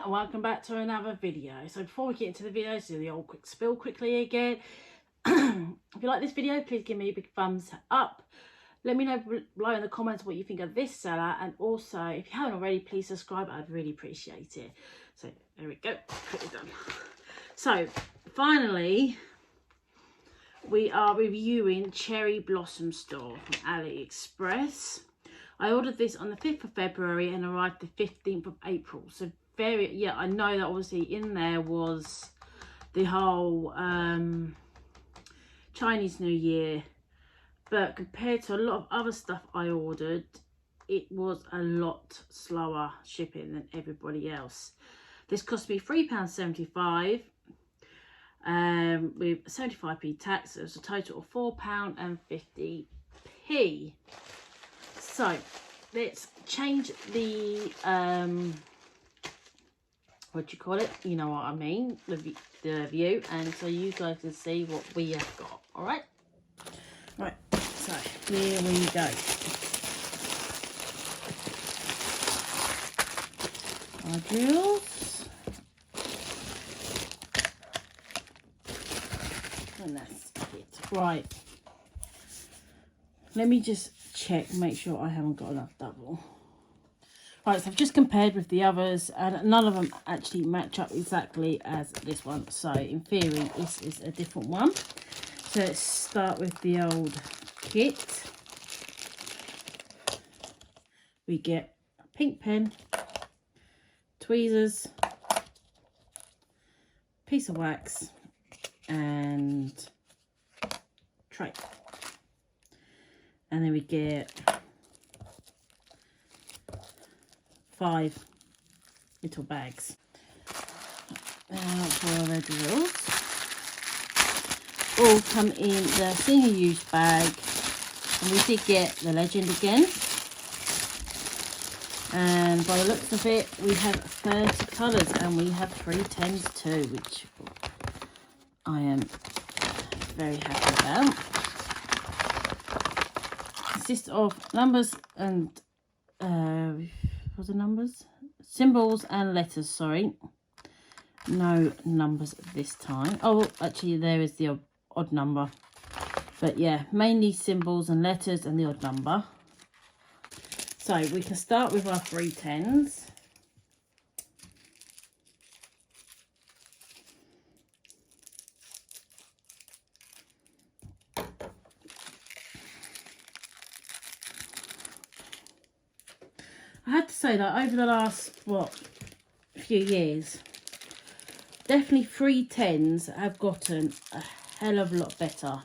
and welcome back to another video. So before we get into the video, do the old quick spill quickly again. If you like this video, please give me a big thumbs up. Let me know below in the comments what you think of this seller, and also if you haven't already, please subscribe. I'd really appreciate it. So there we go, quickly done. So finally we are reviewing Cherry Blossom Store from AliExpress. I ordered this on the 5th of February and arrived the 15th of April. So I know that obviously in there was the whole Chinese New Year, but compared to a lot of other stuff I ordered, it was a lot slower shipping than everybody else. This cost me £3.75 with 75p tax. It was a total of £4.50. So let's change the what do you call it, you know what I mean, the view, and so you guys can see what we have got. All right, so here we go. Our drills, and that's it. Right, let me just check, make sure I haven't got enough double. Right, so I've just compared with the others, and none of them actually match up exactly as this one. So in theory, this is a different one. So let's start with the old kit. We get a pink pen, tweezers, piece of wax, and tray. And then we get 5 little bags. Now for our drills, all come in the single use bag, and we did get the legend again, and by the looks of it we have 30 colours and we have 310s too, which I am very happy about. Consists of numbers and what's the numbers? Symbols and letters, sorry. No numbers this time. Oh, actually there is the odd number. But yeah, mainly symbols and letters and the odd number. So we can start with our 310s. I had to say that over the last, few years, definitely 310s have gotten a hell of a lot better.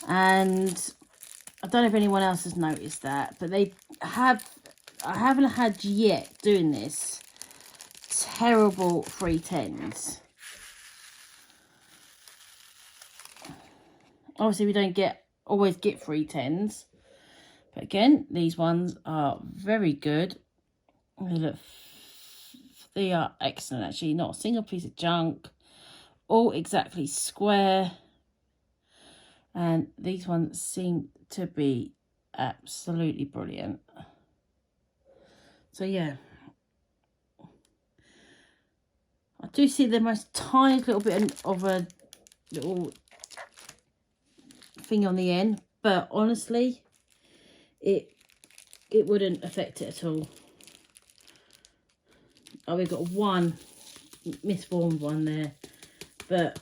And I don't know if anyone else has noticed that, but I haven't had yet doing this terrible 310s. Obviously we don't always get 310s. But again, these ones are very good. They are excellent, actually. Not a single piece of junk. All exactly square. And these ones seem to be absolutely brilliant. So yeah. I do see the most tiny little bit of a little thing on the end. But honestly, it wouldn't affect it at all. Oh, we've got one misformed one there, but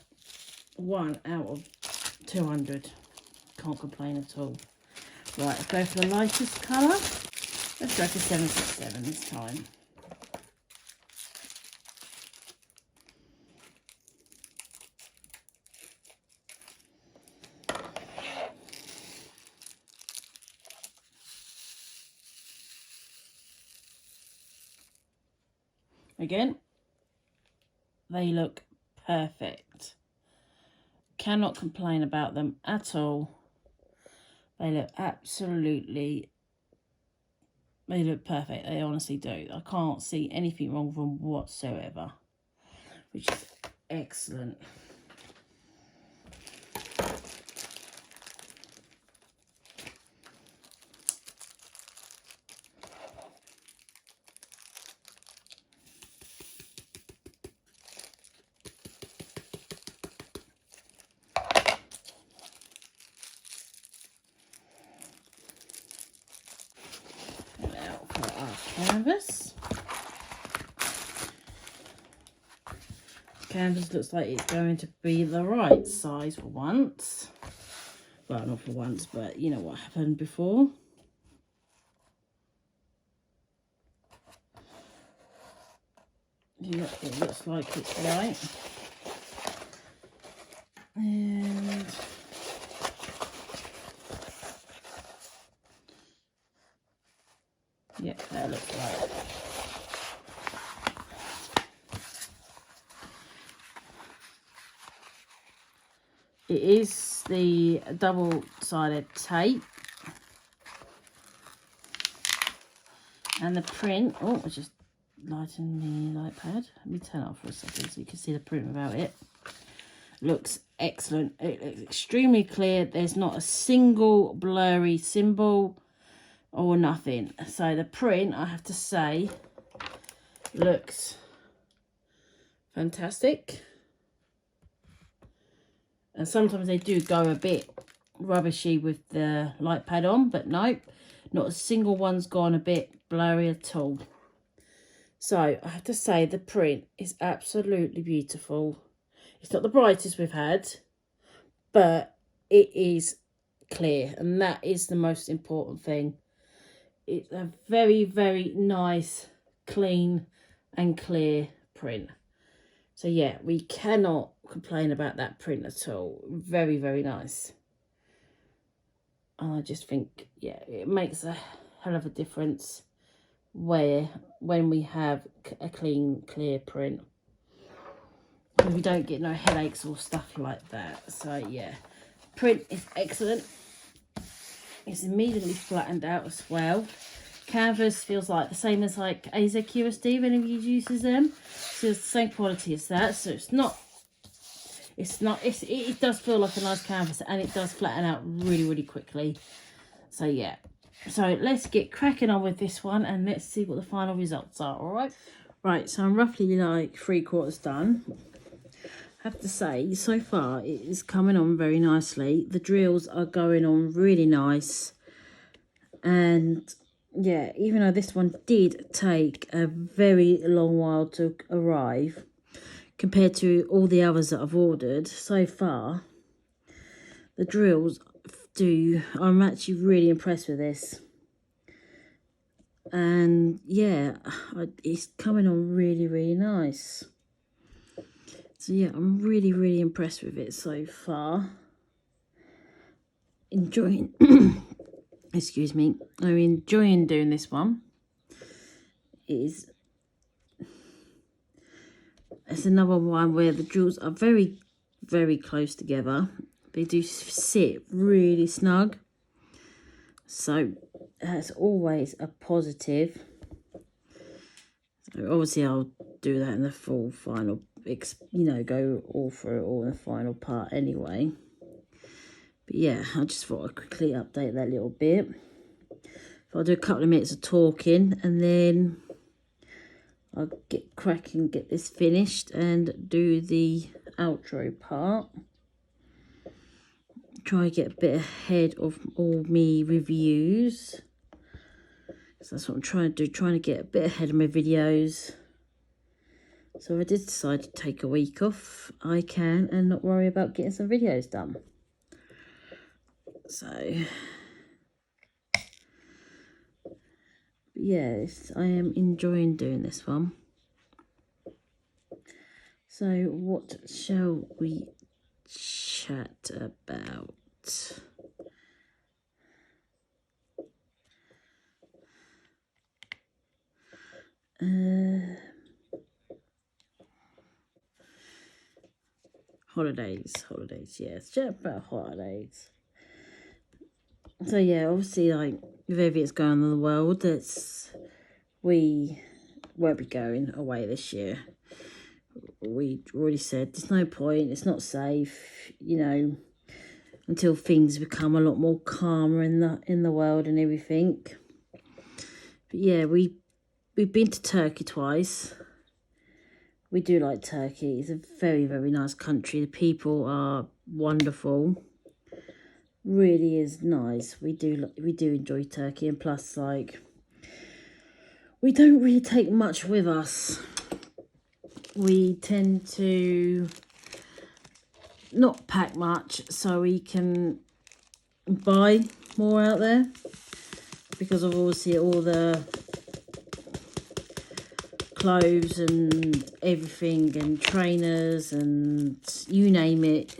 1 out of 200. Can't complain at all. Right, let's go for the lightest colour. Let's go for 767 this time. Again, they look perfect. Cannot complain about them at all. They look perfect. They honestly do. I can't see anything wrong with them whatsoever, which is excellent. canvas. Canvas looks like it's going to be the right size for once. Well, not for once, but you know what happened before. Yeah, it looks like it's right. And yeah, that looks right. It is the double-sided tape. And the print, oh, I just lightened the light pad. Let me turn it off for a second so you can see the print without it. Looks excellent. It looks extremely clear. There's not a single blurry symbol or nothing. So the print, I have to say, looks fantastic. And sometimes they do go a bit rubbishy with the light pad on, but nope, not a single one's gone a bit blurry at all. So I have to say the print is absolutely beautiful. It's not the brightest we've had, but it is clear, and that is the most important thing. It's a very, very nice, clean and clear print. So yeah, we cannot complain about that print at all. Very, very nice. And I just think, yeah, it makes a hell of a difference when we have a clean, clear print. And we don't get no headaches or stuff like that. So yeah, print is excellent. It's immediately flattened out as well. Canvas feels like the same as like AZQSD when you uses them. So it's the same quality as that. So it does feel like a nice canvas, and it does flatten out really, really quickly. So yeah. So let's get cracking on with this one and let's see what the final results are, all right? Right, so I'm roughly like 3/4 done. I have to say, so far it is coming on very nicely. The drills are going on really nice. And yeah, even though this one did take a very long while to arrive compared to all the others that I've ordered so far, the drills I'm actually really impressed with this. And yeah, it's coming on really, really nice. So yeah, I'm really, really impressed with it so far. Enjoying excuse me, I'm enjoying doing this one. It's another one where the drills are very, very close together. They do sit really snug. So that's always a positive. So obviously I'll do that in the full final, go all through it all in the final part anyway. But yeah, I just thought I'd quickly update that little bit. So I'll do a couple of minutes of talking and then I'll get cracking, get this finished and do the outro part. Try and get a bit ahead of all me reviews. So that's what I'm trying to do, trying to get a bit ahead of my videos. So if I did decide to take a week off, I can and not worry about getting some videos done. So yes, I am enjoying doing this one. So what shall we chat about? Holidays, yes, chat about holidays. So yeah, obviously, like with everything that's going on in the world, we won't be going away this year. We already said there's no point, it's not safe, until things become a lot more calmer in the world and everything. But yeah, we've been to Turkey twice. We do like Turkey. It's a very, very nice country. The people are wonderful. Really is nice. We do enjoy Turkey, and plus, like, we don't really take much with us. We tend to not pack much so we can buy more out there, because of obviously all the clothes and everything and trainers and you name it,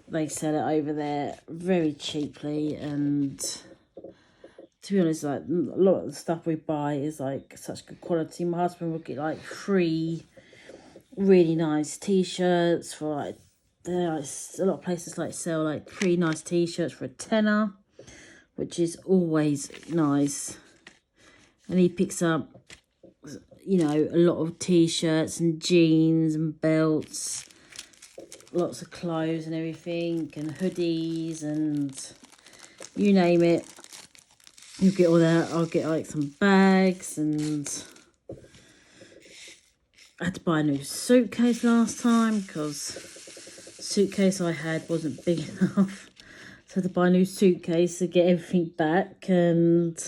they sell it over there very cheaply. And to be honest, like, a lot of the stuff we buy is like such good quality. My husband will get like 3 really nice t-shirts for like, there's a lot of places like sell like 3 nice t-shirts for a tenner, which is always nice. And he picks up, you know, a lot of t-shirts and jeans and belts, lots of clothes and everything, and hoodies and you name it. You get all that. I'll get like some bags, and I had to buy a new suitcase last time because the suitcase I had wasn't big enough. So I had to buy a new suitcase to get everything back, and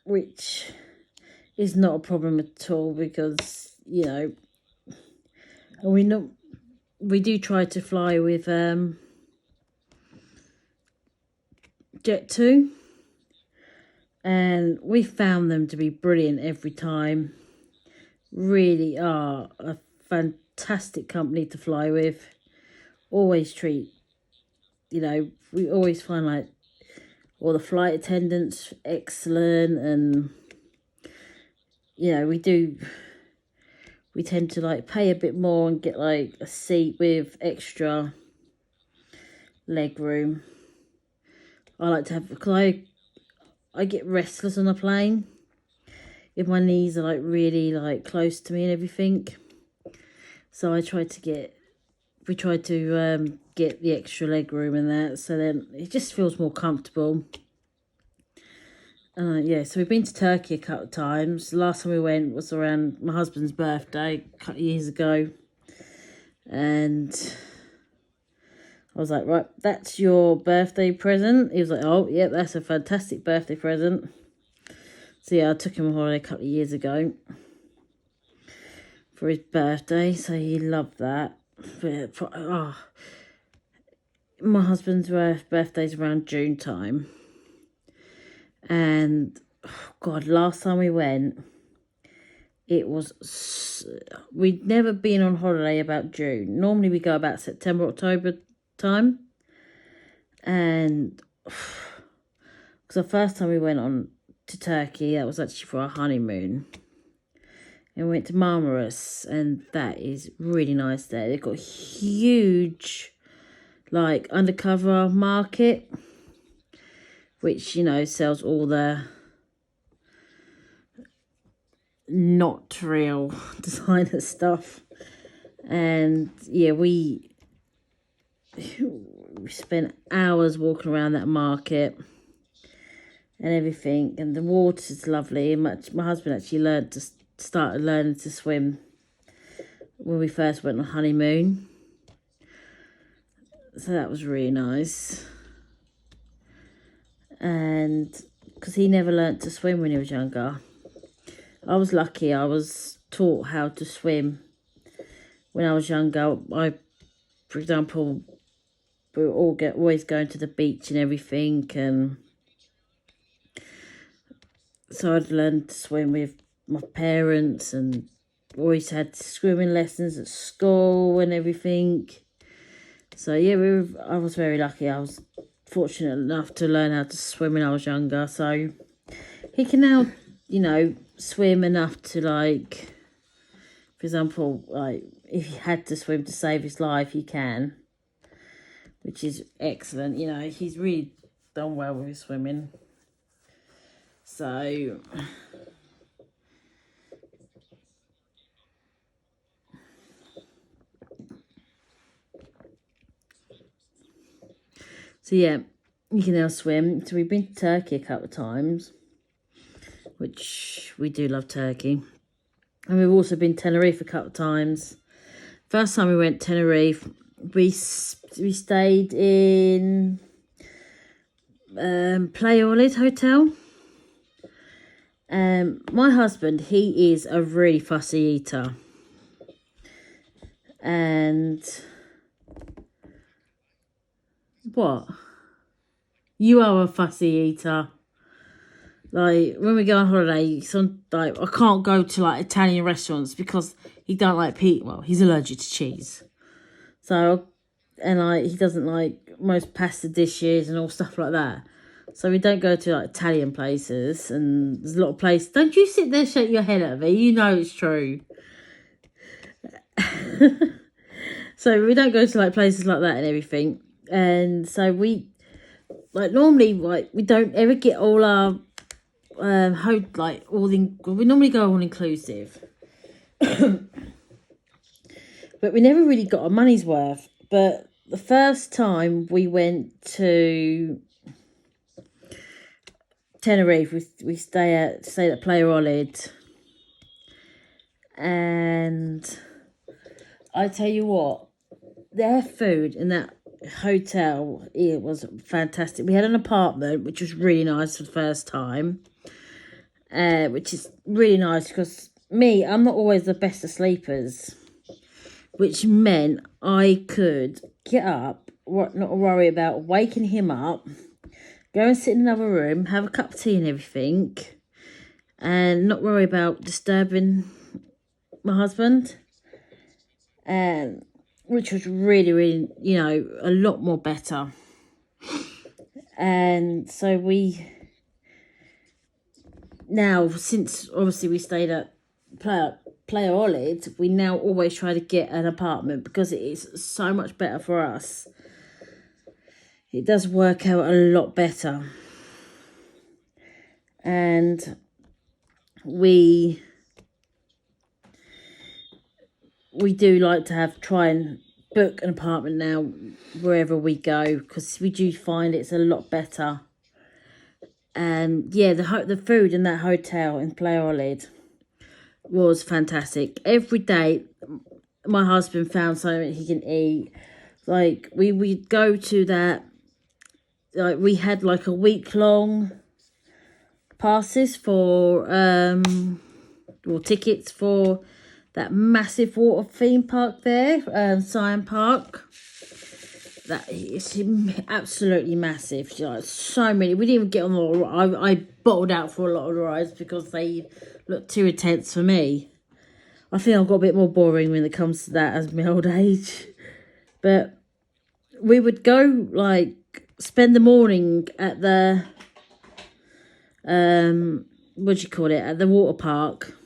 which is not a problem at all, because, you know, we do try to fly with Jet2, and we found them to be brilliant every time. Really are a fantastic company to fly with. Always treat, you know, we always find like all the flight attendants excellent, and you know, we tend to like pay a bit more and get like a seat with extra leg room. I like to have, because I get restless on a plane if my knees are like really like close to me and everything. So we try to get the extra leg room and that, so then it just feels more comfortable. Yeah, so we've been to Turkey a couple of times. The last time we went was around my husband's birthday a couple of years ago, and I was like, right, that's your birthday present. He was like, oh, yeah, that's a fantastic birthday present. So yeah, I took him on holiday a couple of years ago for his birthday, so he loved that. But, my husband's birthday's around June time. And, oh God, last time we went, it was... We'd never been on holiday about June. Normally we go about September, October time. And... Because the first time we went on to Turkey, that was actually for our honeymoon. And we went to Marmaris, and that is really nice there. They've got a huge, like, undercover market, which, you know, sells all the not real designer stuff. And yeah, we spent hours walking around that market and everything, and the water's lovely. And my husband actually started learning to swim when we first went on honeymoon, so that was really nice. And because he never learnt to swim when he was younger, I was lucky. I was taught how to swim when I was younger. For example, we were always going to the beach and everything, and so I'd learned to swim with my parents, and always had swimming lessons at school and everything. So yeah, I was very lucky. I was fortunate enough to learn how to swim when I was younger. So he can now, you know, swim enough to, like, for example, like if he had to swim to save his life, he can, which is excellent. You know, he's really done well with his swimming. So yeah, you can now swim. So we've been to Turkey a couple of times, which we do love Turkey. And we've also been to Tenerife a couple of times. First time we went to Tenerife, we stayed in Playa Olid Hotel. My husband, he is a really fussy eater. And what? You are a fussy eater. Like, when we go on holiday, like, I can't go to, like, Italian restaurants because he don't like well, he's allergic to cheese. So, and, like, he doesn't like most pasta dishes and all stuff like that. So we don't go to, like, Italian places, and there's a lot of places. Don't you sit there and shake your head at me. You know it's true. So we don't go to, like, places like that and everything. And so we, like, normally, like, we don't ever get all our we normally go all inclusive. But we never really got our money's worth. But the first time we went to Tenerife, we stayed at Playa Olid, and I tell you what, their food in that hotel, it was fantastic. We had an apartment which was really nice for the first time. Which is really nice because I'm not always the best of sleepers, which meant I could get up, not worry about waking him up, go and sit in another room, have a cup of tea and everything, and not worry about disturbing my husband, and which was really, really, a lot more better. And so now, since obviously we stayed at Playa Olid, we now always try to get an apartment because it is so much better for us. It does work out a lot better. And we do like to try and book an apartment now wherever we go, because we do find it's a lot better. And yeah, the food in that hotel in Playa Olid was fantastic. Every day, my husband found something he can eat. Like, we'd go to that, like, we had like a week-long passes for, or tickets for that massive water theme park there, Scion Park. That is absolutely massive. Like, so many. We didn't even get on the I bottled out for a lot of the rides because they looked too intense for me. I think I've got a bit more boring when it comes to that as my old age. But we would go, like, spend the morning at the at the water park.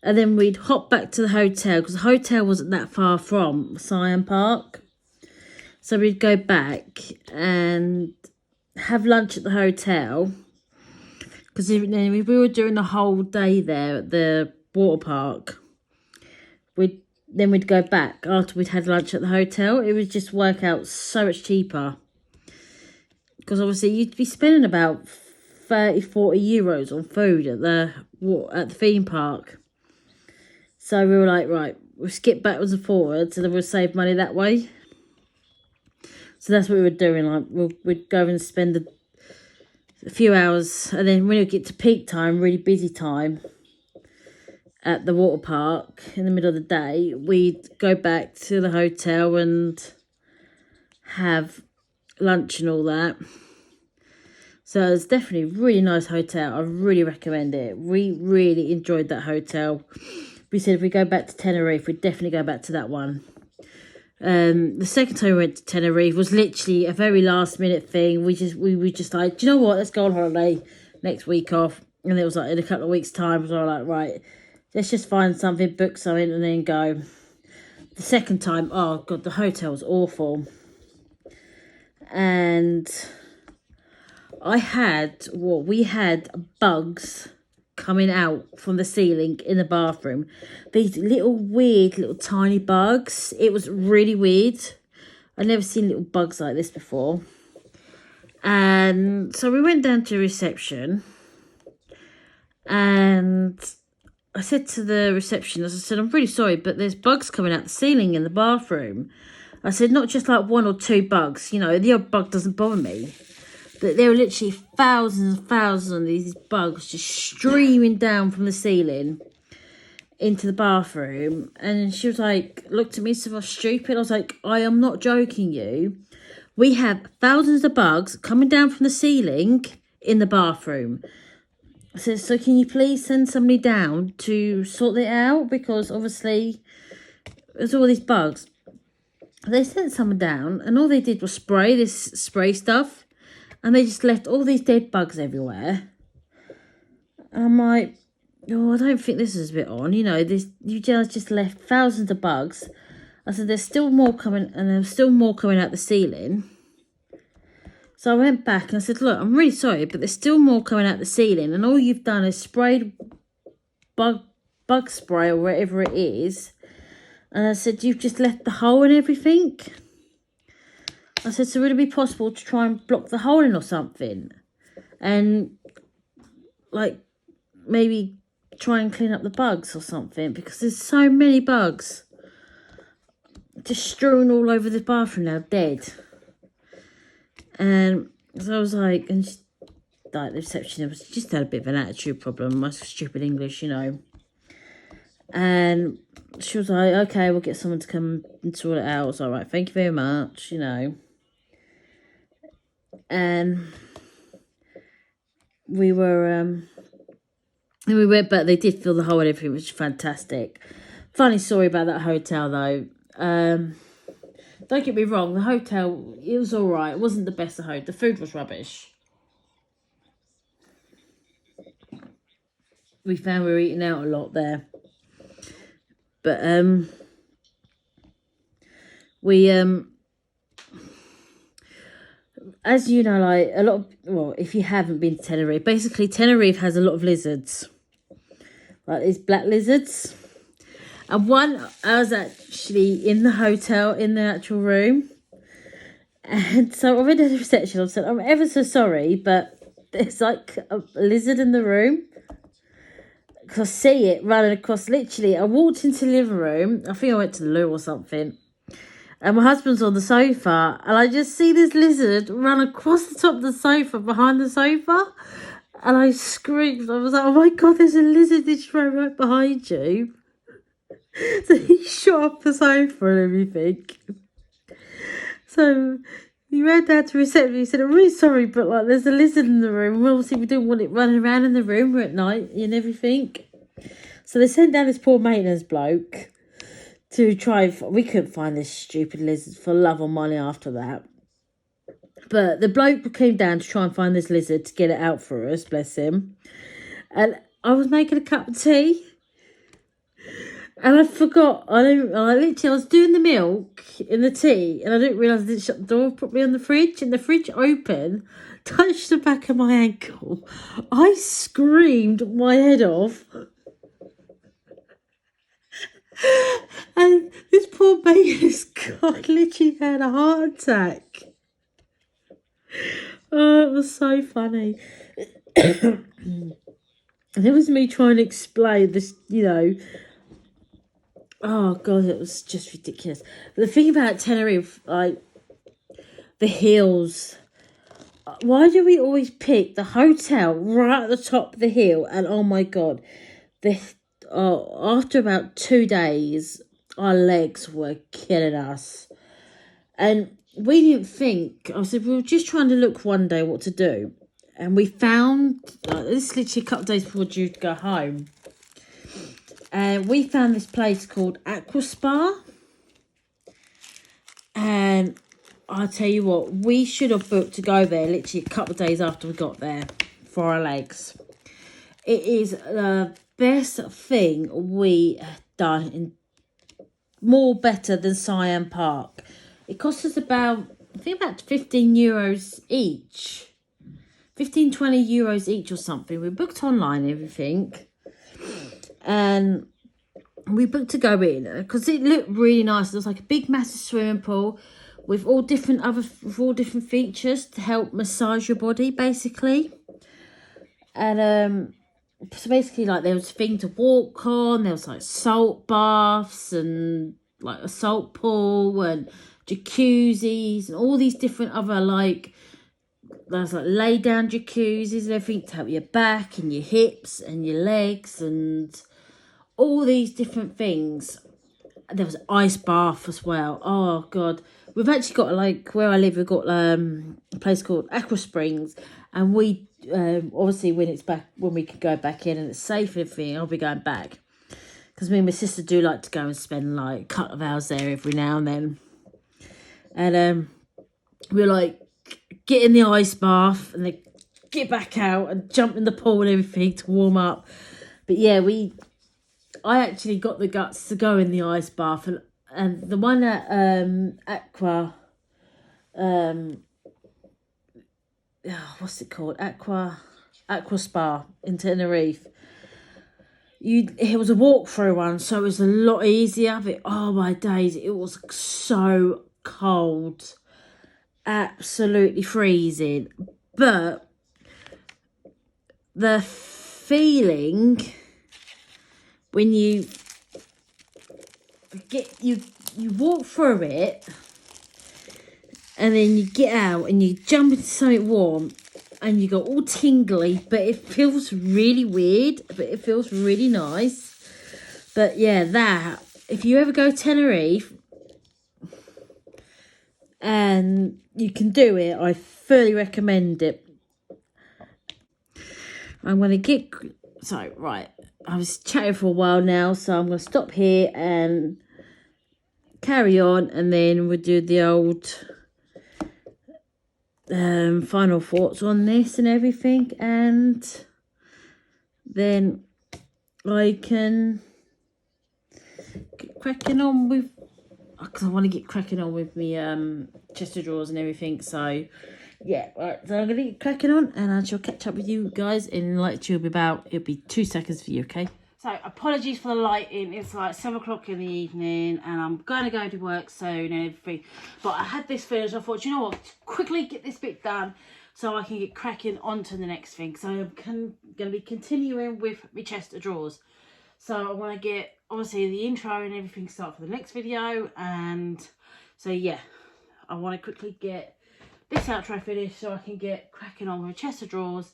And then we'd hop back to the hotel because the hotel wasn't that far from Scion Park. So we'd go back and have lunch at the hotel, because if we were doing the whole day there at the water park, we'd go back after we'd had lunch at the hotel. It would just work out so much cheaper, because obviously you'd be spending about 30-40 euros on food at the theme park. So we were like, right, we'll skip backwards and forwards and then we'll save money that way. So that's what we were doing. Like, we'd go and spend a few hours, and then when we get to peak time, really busy time, at the water park in the middle of the day, we'd go back to the hotel and have lunch and all that. So it's definitely a really nice hotel. I really recommend it. We really enjoyed that hotel. We said if we go back to Tenerife, we'd definitely go back to that one. The second time we went to Tenerife was literally a very last minute thing. We just like, do you know what? Let's go on holiday next week off. And it was like in a couple of weeks' time. So I was like, right, let's just find something, book something, and then go. The second time, oh God, the hotel was awful. And we had bugs coming out from the ceiling in the bathroom. These weird little tiny bugs. It was really weird. I'd never seen little bugs like this before. And so we went down to reception, and I said to the receptionist, I said, I'm really sorry, but there's bugs coming out the ceiling in the bathroom. I said, not just like one or two bugs, the odd bug doesn't bother me. But there were literally thousands and thousands of these bugs just streaming down from the ceiling into the bathroom. And she was like, looked at me so I was stupid. I was like, I am not joking you. We have thousands of bugs coming down from the ceiling in the bathroom. I said, so can you please send somebody down to sort it out? Because obviously there's all these bugs. They sent someone down and all they did was spray this spray stuff. And they just left all these dead bugs everywhere. And I'm like, oh, I don't think this is a bit on. You know, this you just left thousands of bugs. I said, there's still more coming, and there's still more coming out the ceiling. So I went back and I said, look, I'm really sorry, but there's still more coming out the ceiling. And all you've done is sprayed bug spray or whatever it is. And I said, you've just left the hole and everything. I said, so would it be possible to try and block the hole in or something? And, like, maybe try and clean up the bugs or something. Because there's so many bugs just strewn all over the bathroom now, dead. And so I was like, and just, like, the receptionist just had a bit of an attitude problem. My stupid English, you know. And she was like, okay, we'll get someone to come and sort it out. I was like, right, thank you very much, you know. And we went, but they did fill the hole and everything, which is fantastic. Funny story about that hotel, though. Don't get me wrong, the hotel, it was all right. It wasn't the best of hotel. The food was rubbish. We found we were eating out a lot there. But, as you know, like, a lot of, well, if you haven't been to Tenerife, basically Tenerife has a lot of lizards. Like these black lizards. And one, I was actually in the hotel, in the actual room. And so I went to the reception. I said, I'm ever so sorry, but there's like a lizard in the room. Because I see it running across, literally, I walked into the living room. I think I went to the loo or something. And my husband's on the sofa. And I just see this lizard run across the top of the sofa, behind the sofa. And I screamed. I was like, oh my God, there's a lizard that's right behind you. So he shot off the sofa and everything. So he ran down to reception. He said, I'm really sorry, but like there's a lizard in the room. Well, obviously we don't want it running around in the room at night and everything. So they sent down this poor maintenance bloke to try. We couldn't find this stupid lizard for love or money after that. But the bloke came down to try and find this lizard to get it out for us, bless him. And I was making a cup of tea. And I forgot, I was doing the milk in the tea, and I didn't realise I didn't shut the door properly on the fridge, and the fridge opened, touched the back of my ankle. I screamed my head off. And this poor baby's God literally had a heart attack. Oh, it was so funny. And it was me trying to explain this, you know. Oh, God, it was just ridiculous. But the thing about Tenerife, like, the hills. Why do we always pick the hotel right at the top of the hill? And, oh, my God, after about 2 days, our legs were killing us. And we didn't think, I said, we were just trying to look one day what to do. And we found, this is literally a couple of days before due to go home. And we found this place called Aqua Spa. And I'll tell you what, we should have booked to go there literally a couple of days after we got there for our legs. It is the best thing we have done, more better than Siam Park. It cost us about, I think about 15 euros each. 15, 20 euros each or something. We booked online and everything. And we booked to go in because it looked really nice. There was like a big massive swimming pool with all different features to help massage your body basically. And so basically like there was a thing to walk on, there was like salt baths and like a salt pool and jacuzzis and all these different other like there's like lay down jacuzzis and everything to help your back and your hips and your legs and all these different things. There was an ice bath as well. Oh God, we've actually got, like, where I live, we've got a place called Aqua Springs, and we obviously when we can go back in and it's safe and everything, I'll be going back, because me and my sister do like to go and spend like a couple of hours there every now and then. And we're like, get in the ice bath and then get back out and jump in the pool and everything to warm up. But yeah, I actually got the guts to go in the ice bath, and the one at Aqua, what's it called? Aqua Spa in Tenerife. It was a walk-through one, so it was a lot easier. But oh my days, it was so cold, absolutely freezing. But the feeling when you walk through it and then you get out and you jump into something warm and you go all tingly, but it feels really weird, but it feels really nice. But yeah, if you ever go to Tenerife and you can do it, I fully recommend it. I'm going to right, I was chatting for a while now, so I'm going to stop here and carry on, and then we'll do the old final thoughts on this and everything, and then I can get cracking on with, because I want to get cracking on with me chest of drawers and everything. So yeah, right, so I'm gonna get cracking on, and I shall catch up with you guys in like it'll be 2 seconds for you, okay? So apologies for the lighting. It's like 7 o'clock in the evening and I'm going to go to work soon and everything, but I had this finished. I thought, you know what, quickly get this bit done so I can get cracking onto the next thing. So I'm going to be continuing with my chest of drawers. So I want to get obviously the intro and everything start for the next video, and so yeah, I want to quickly get this outro finished so I can get cracking on with my chest of drawers.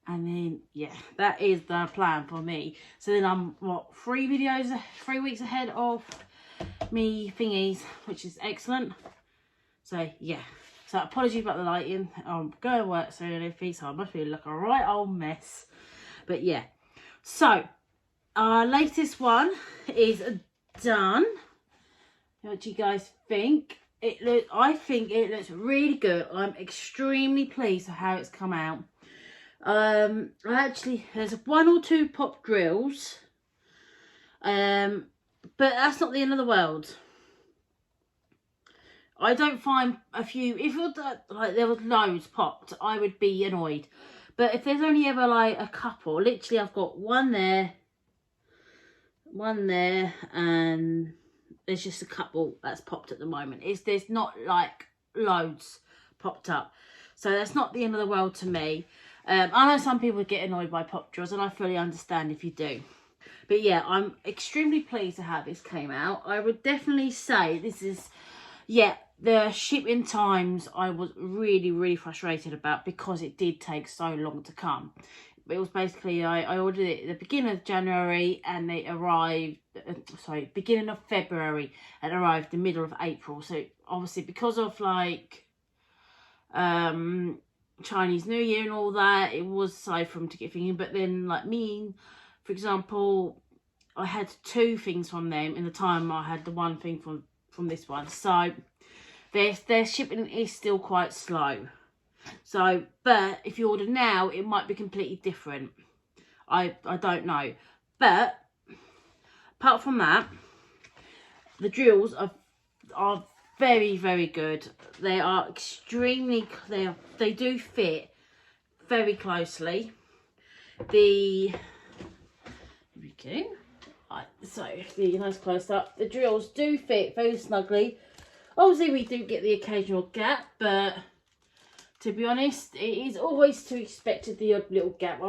And then yeah, that is the plan for me. So then I'm 3 weeks ahead of me thingies, which is excellent. So yeah, so apologies about the lighting. I'm going to work soon and everything, so I must be like a right old mess. But yeah, so our latest one is done. What do you guys think? I think it looks really good. I'm extremely pleased with how it's come out. There's 1 or 2 pop drills, but that's not the end of the world. I don't find a few, if it was like there was loads popped, I would be annoyed. But if there's only ever like a couple, literally I've got one there, and there's just a couple that's popped at the moment. There's not like loads popped up, so that's not the end of the world to me. I know some people get annoyed by pop drills, and I fully understand if you do. But yeah, I'm extremely pleased to how this came out. I would definitely say this is, yeah, the shipping times I was really, really frustrated about, because it did take so long to come. It was basically, I ordered it at the beginning of January and it arrived, beginning of February and arrived the middle of April. So obviously because of like Chinese New Year and all that, it was slow for them to get thinking. But then like me, for example, I had 2 things from them in the time I had the 1 thing from this one. So their shipping is still quite slow. So, but if you order now, it might be completely different. I don't know. But apart from that, the drills are very, very good. They are extremely, they do fit very closely. Here we go. Right, so the nice close up. The drills do fit very snugly. Obviously we do get the occasional gap, but to be honest, it is always to expected, the odd little gap.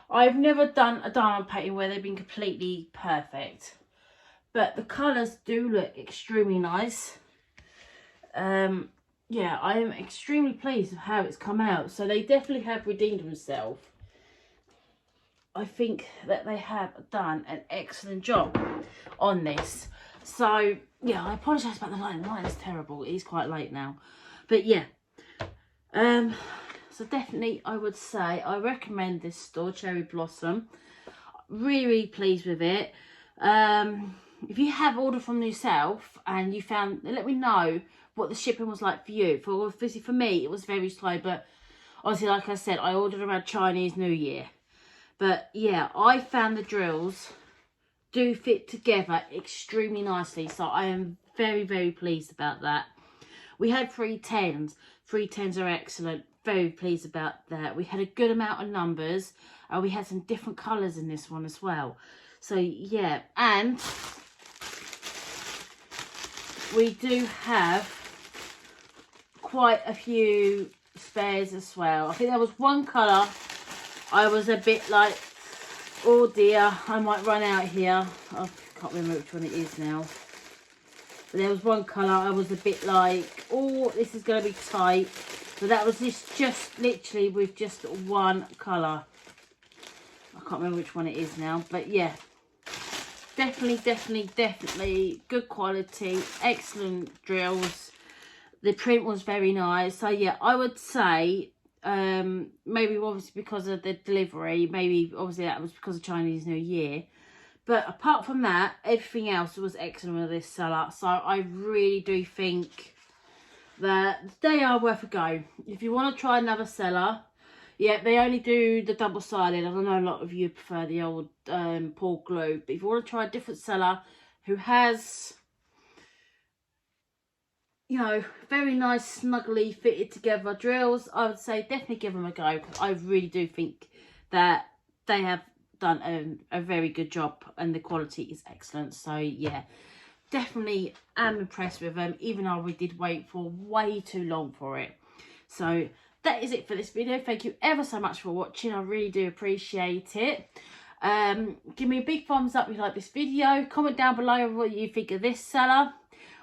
I've never done a diamond painting where they've been completely perfect. But the colours do look extremely nice. yeah, I am extremely pleased with how it's come out. So they definitely have redeemed themselves. I think that they have done an excellent job on this. So yeah, I apologise about the lighting. The lighting is terrible. It is quite late now, but yeah. So definitely, I would say I recommend this store, Cherry Blossom. Really pleased with it. If you have ordered from yourself and you found, let me know what the shipping was like for you. Obviously for me, it was very slow, but obviously, like I said, I ordered around Chinese New Year. But yeah, I found the drills do fit together extremely nicely. So I am very, very pleased about that. We had 310s. 310s are excellent. Very pleased about that. We had a good amount of numbers. We had some different colours in this one as well. So yeah, and we do have quite a few spares as well. I think there was one colour I was a bit like, oh dear, I might run out here. I can't remember which one it is now. But there was one colour I was a bit like, oh, this is going to be tight. So that was just literally with just one colour. I can't remember which one it is now. But yeah, definitely good quality, excellent drills. The print was very nice. So yeah, I would say maybe obviously because of the delivery, maybe obviously that was because of Chinese New Year, but apart from that, everything else was excellent with this seller. So I really do think that they are worth a go. If you want to try another seller, yeah, they only do the double-sided. I know a lot of you prefer the old Paul glue, but if you want to try a different seller who has, you know, very nice, snugly fitted together drills, I would say definitely give them a go. I really do think that they have done a very good job and the quality is excellent. So yeah, definitely am impressed with them, even though we did wait for way too long for it. So that is it for this video. Thank you ever so much for watching. I really do appreciate it. Give me a big thumbs up if you like this video. Comment down below what you think of this seller.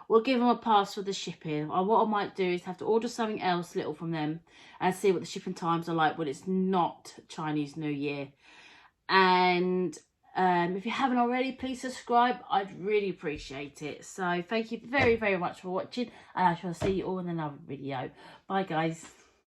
We'll give them a pass for the shipping. Or what I might do is have to order something else little from them and see what the shipping times are like when it's not Chinese New Year. And if you haven't already, please subscribe. I'd really appreciate it. So thank you very, very much for watching, and I shall see you all in another video. Bye guys.